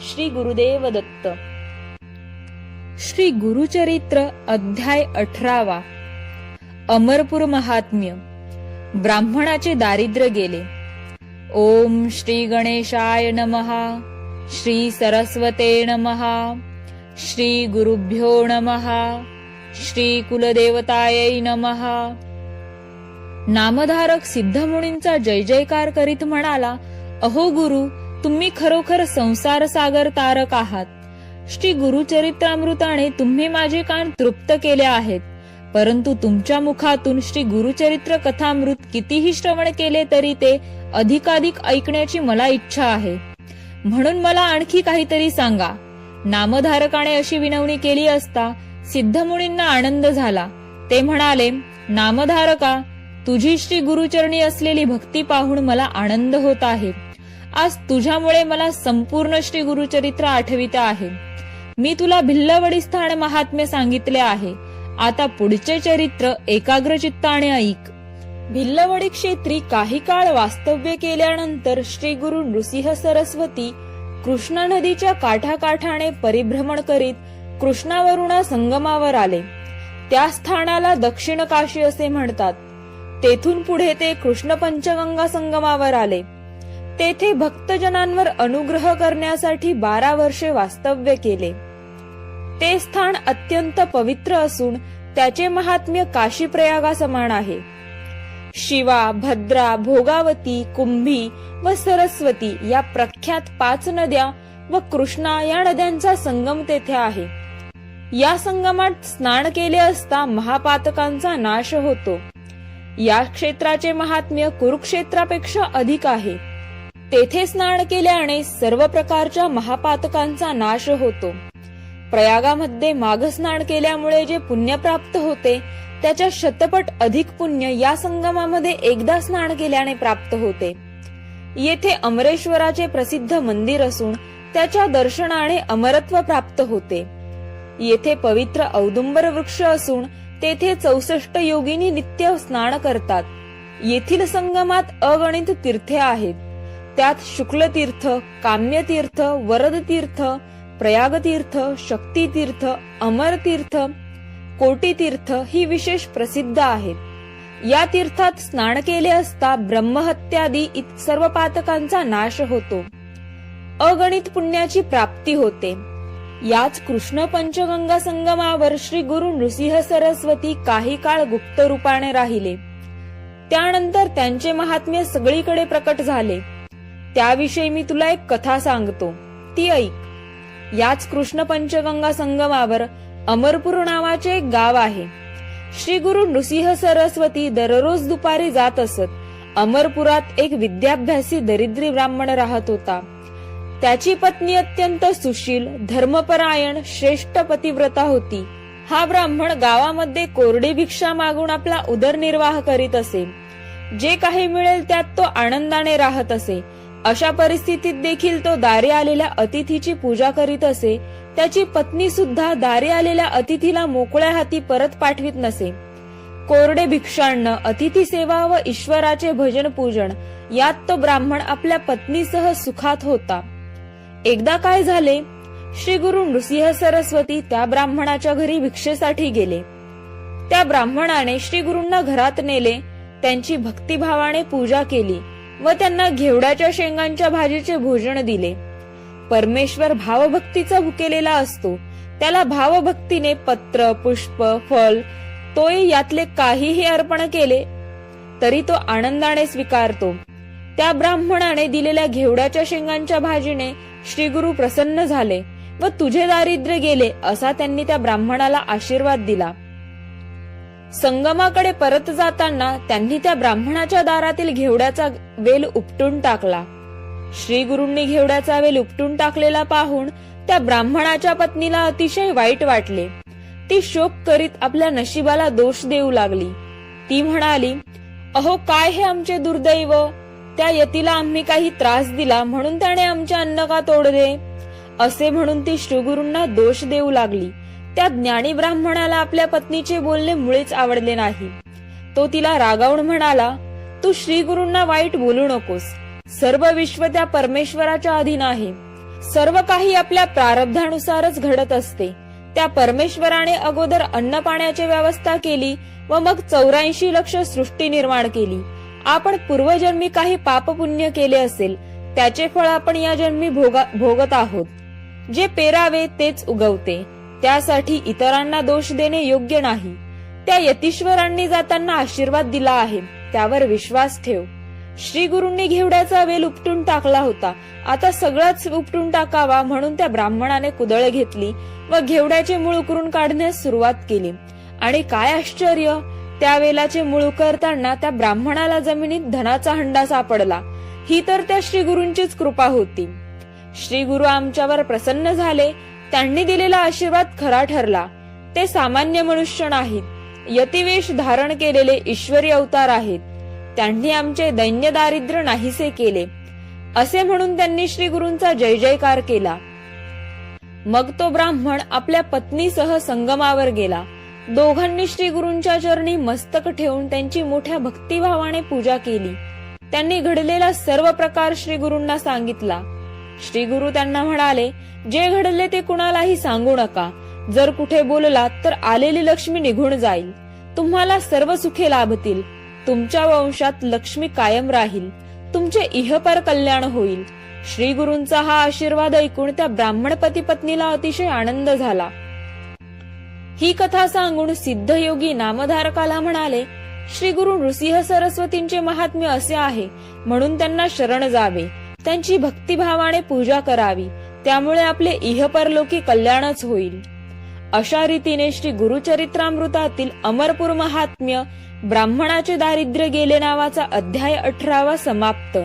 श्री गुरुदेव दत्त. श्री गुरुचरित्र अध्याय 18. अमरपूर महात्म्य. ब्राह्मणाचे दारिद्र्य गेले. ओम श्री गणेशाय नमः. श्री सरस्वते नमः. श्री गुरुभ्यो नमः. श्री कुलदेवतायै नमः. नामधारक सिद्धमुनींचा जय जयकार करीत म्हणाला, अहो गुरु, तुम्ही खरोखर संसार सागर तारक आहात. श्री गुरुचरित्रामृताने तुम्ही माझे कान तृप्त केले आहेत. परंतु तुमच्या मुखातून श्री गुरुचरित्र कथामृत कितीही श्रवण केले तरी ते अधिकाधिक ऐकण्याची मला इच्छा आहे. म्हणून मला आणखी काहीतरी सांगा. नामधारकाने अशी विनवणी केली असता सिद्धमुनींना आनंद झाला. ते म्हणाले, नामधारका, तुझी श्री गुरुचरणी असलेली भक्ती पाहून मला आनंद होत आहे. आज तुझ्यामुळे मला संपूर्ण श्री गुरुचरित्र आठविते आहे. मी तुला भिल्लवडी स्थान महात्म्य सांगितले आहे. आता पुढचे चरित्र एकाग्र चित्ताने ऐक. भिल्लवडी क्षेत्री काही काळ वास्तव्य केल्यानंतर श्री गुरु नृसिंह सरस्वती कृष्णा नदीच्या काठाकाठाने परिभ्रमण करीत कृष्णावरुणा संगमावर आले. त्या स्थानाला दक्षिण काशी असे म्हणतात. तेथून पुढे ते कृष्ण पंचगंगा संगमावर आले. तेथे भक्तजनांवर अनुग्रह करण्यासाठी 12 वर्षे वास्तव्य केले. ते स्थान अत्यंत पवित्र असून त्याचे महात्म्य काशी प्रयागा समान आहे. शिवा, भद्रा, भोगावती, कुंभी व सरस्वती या प्रख्यात 5 नद्या व कृष्णा या नद्यांचा संगम तेथे आहे. या संगमात स्नान केले असता महापातकांचा नाश होतो. या क्षेत्राचे महात्म्य कुरुक्षेत्रापेक्षा अधिक आहे. तेथे स्नान केल्याने सर्व प्रकारच्या महापातकांचा नाश होतो. प्रयागामध्ये माघ स्नान केल्यामुळे जे पुण्य प्राप्त होते त्याच्या शतपट अधिक पुण्य या संगमामध्ये एकदा स्नान केल्याने प्राप्त होते. येथे अमरेश्वराचे प्रसिद्ध मंदिर असून त्याच्या दर्शनाने अमरत्व प्राप्त होते. येथे पवित्र औदुंबर वृक्ष असून तेथे 64 योगिनी नित्य स्नान करतात. येथील संगमात अगणित तीर्थे आहेत. त्यात शुक्लतीर्थ, काम्यतीर्थ, वरदतीर्थ, प्रयागतीर्थ, शक्तीतीर्थ, अमरतीर्थ, कोटीतीर्थ ही विशेष प्रसिद्ध आहेत. या तीर्थात स्नान केले असता ब्रह्महत्यादी सर्व पातकांचा नाश होतो. अगणित पुण्याची प्राप्ती होते. याच कृष्ण पंचगंगा संगमावर श्री गुरु नृसिंह सरस्वती काही काळ गुप्त रूपाने राहिले. त्यानंतर त्यांचे महात्म्य सगळीकडे प्रकट झाले. त्याविषयी मी तुला एक कथा सांगतो, ती ऐक. याच कृष्ण पंचगंगा संगमावर अमरपूर नावाचे एक गाव आहे. श्री गुरु नृसिंह सरस्वती दररोज दुपारी जात असत. अमरपुरात एक विद्याभ्यासी दरिद्री ब्राह्मण राहत होता. त्याची पत्नी अत्यंत सुशील, धर्मपरायण, श्रेष्ठ पतिव्रता होती. हा ब्राह्मण गावामध्ये कोरडी भिक्षा मागून आपला उदरनिर्वाह करीत असे. जे काही मिळेल त्यात तो आनंदाने राहत असे. अशा परिस्थितीत देखील तो दारी आलेल्या अतिथीची पूजा करीत असे. त्याची पत्नी सुद्धा दारी आलेल्या अतिथीला मोकळ्या हाती परत पाठवीत नसे. कोरडे भिक्षान्न, अतिथी सेवा व ईश्वराचे भजन पूजन यात तो ब्राह्मण आपल्या पत्नीसह सुखात होता. एकदा काय झाले, श्री गुरु नृसिंह सरस्वती त्या ब्राह्मणाच्या घरी भिक्षेसाठी गेले. त्या ब्राह्मणाने श्री गुरूंना घरात नेले. त्यांची भक्तिभावाने पूजा केली व त्यांना घेवड्याच्या शेंगांच्या भाजीचे भोजन दिले. परमेश्वर भावभक्तीचा भुकेलेला असतो. त्याला भावभक्तीने पत्र, पुष्प, फल, तोही यातले काहीही अर्पण केले तरी तो आनंदाने स्वीकारतो. त्या ब्राह्मणाने दिलेल्या घेवड्याच्या शेंगांच्या भाजीने श्री गुरु प्रसन्न झाले व तुझे दारिद्र्य गेले असा त्यांनी त्या ब्राह्मणाला आशीर्वाद दिला. संगमाकडे परत जाताना त्यांनी त्या ब्राह्मणाच्या दारातील घेवड्याचा वेल उपटून टाकला. श्री गुरूंनी घेवड्याचा वेल उपटून टाकलेला पाहून त्या ब्राह्मणाच्या पत्नीला अतिशय वाईट वाटले. ती शोक करीत आपल्या नशिबाला दोष देऊ लागली. ती म्हणाली, अहो काय हे आमचे दुर्दैव. त्या यतीला आम्ही काही त्रास दिला म्हणून त्याने आमचे अन्न का तोडले. असे म्हणून ती श्रीगुरूंना दोष देऊ लागली. त्या ज्ञानी ब्राह्मणाला आपल्या पत्नीचे बोलणे मुळीच आवडले नाही. तो तिला रागावून म्हणाला, तू श्रीगुरूंना वाईट बोलू नकोस. सर्व विश्व त्या परमेश्वराच्या अधीन आहे. सर्व काही आपल्या प्रारब्धानुसारच घडत असते. त्या परमेश्वराने अगोदर अन्न पाण्याची व्यवस्था केली व मग 84 लक्ष सृष्टी निर्माण केली. आपण पूर्वजन्मी काही पाप पुण्य केले असेल, त्याचे फळ आपण या जन्मी भोगत आहोत. जे पेरावे तेच उगवते, त्यासाठी इतरांना दोष देणे योग्य नाही. त्या यतीश्वरांनी जाताना आशीर्वाद दिला आहे, त्यावर विश्वास ठेव. श्री गुरूंनी घेवड्याचा वेल उपटून टाकला होता, आता सगळंच उपटून टाकावा म्हणून त्या ब्राह्मणाने कुदळ घेतली व घेवड्याचे मूळ उकरून काढण्यास सुरुवात केली. आणि काय आश्चर्य, त्या वेलाचे मूळ उकरताना त्या ब्राह्मणाला जमिनीत धनाचा हंडा सापडला. ही तर त्या श्री गुरूंचीच कृपा होती. श्री गुरु आमच्यावर प्रसन्न झाले. त्यांनी दिलेला आशीर्वाद खरा ठरला. ते सामान्य मनुष्य नाहीत, यतिवेश धारण केलेले ईश्वरी अवतार आहेत. त्यांनी आमचे दैन्य दारिद्र्य नाहीसे केले, असे म्हणून त्यांनी श्री गुरूंचा जय जयकार केला. मग तो ब्राह्मण आपल्या पत्नीसह संगमावर गेला. दोघांनी श्री गुरूंच्या चरणी मस्तक ठेवून त्यांची मोठ्या भक्तिभावाने पूजा केली. त्यांनी घडलेला सर्व प्रकार श्री गुरूंना सांगितला. श्री गुरु त्यांना म्हणाले, जे घडले ते कुणालाही सांगू नका. जर कुठे बोललात तर आलेली लक्ष्मी निघून जाईल. तुम्हाला सर्व सुखे लाभतील. तुमच्या वंशात लक्ष्मी कायम राहील. तुमचे इहपर कल्याण होईल. श्री गुरूंचा हा आशीर्वाद ऐकून त्या ब्राह्मण पती पत्नीला अतिशय आनंद झाला. ही कथा सांगून सिद्धयोगी नामधारकाला म्हणाले, श्री गुरु नृसिंह सरस्वतींचे महात्म्य असे आहे, म्हणून त्यांना शरण जावे, त्यांची भक्तिभावाने पूजा करावी, त्यामुळे आपले इहपरलोकी कल्याणच होईल. अशा रीतीने श्री गुरुचरित्रामृतातील अमरपूर महात्म्य ब्राह्मणाचे दारिद्र्य गेले नावाचा अध्याय 18 समाप्त.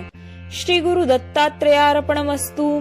श्री गुरु दत्तात्रेयार्पणमस्तु.